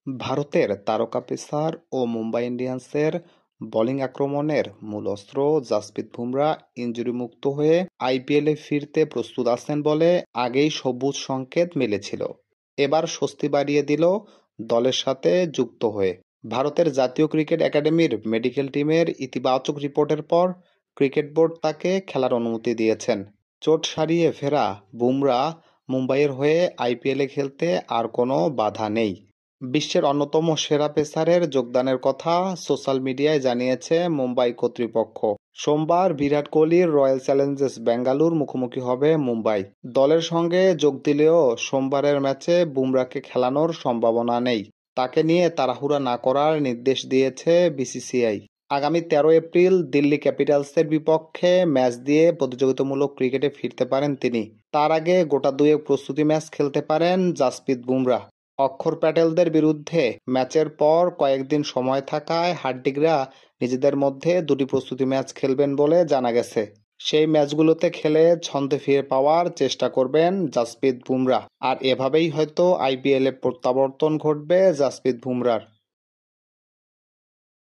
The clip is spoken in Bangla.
ভারতের তারকা পেসার ও মুম্বাই ইন্ডিয়ান্সের বোলিং আক্রমণের মূল অস্ত্র জাসপ্রীত বুমরা ইনজুরিমুক্ত হয়ে আইপিএলে ফিরতে প্রস্তুত আছেন বলে আগেই সবুজ সংকেত মিলেছিল। এবার স্বস্তি বাড়িয়ে দিল দলের সাথে যুক্ত হয়ে। ভারতের জাতীয় ক্রিকেট একাডেমির মেডিকেল টিমের ইতিবাচক রিপোর্টের পর ক্রিকেট বোর্ড তাকে খেলার অনুমতি দিয়েছেন। চোট সারিয়ে ফেরা বুমরা মুম্বাইয়ের হয়ে আইপিএলে খেলতে আর কোনো বাধা নেই। বিশ্বের অন্যতম সেরা পেসারের যোগদানের কথা সোশ্যাল মিডিয়ায় জানিয়েছে মুম্বাই কর্তৃপক্ষ। সোমবার বিরাট কোহলির রয়্যাল চ্যালেঞ্জার্স বেঙ্গালুরু মুখোমুখি হবে মুম্বাই। দলের সঙ্গে যোগ দিলেও সোমবারের ম্যাচে বুমরাকে খেলানোর সম্ভাবনা নেই। তাকে নিয়ে তাড়াহুড়া না করার নির্দেশ দিয়েছে বিসিসিআই। আগামী 13 এপ্রিল দিল্লি ক্যাপিটালসের বিপক্ষে ম্যাচ দিয়ে প্রতিযোগিতামূলক ক্রিকেটে ফিরতে পারেন তিনি। তার আগে গোটা দুয়েক প্রস্তুতি ম্যাচ খেলতে পারেন জাসপ্রীত বুমরা। অক্ষর প্যাটেলদের বিরুদ্ধে ম্যাচের পর কয়েকদিন সময় থাকায় হার্দিকরা নিজেদের মধ্যে দুটি প্রস্তুতি ম্যাচ খেলবেন বলে জানা গেছে। সেই ম্যাচগুলোতে খেলে ছন্দে ফিরে পাওয়ার চেষ্টা করবেন জাসপ্রীত বুমরা। আর এভাবেই হয়তো আইপিএলে প্রত্যাবর্তন ঘটবে জাসপ্রীত বুমরার।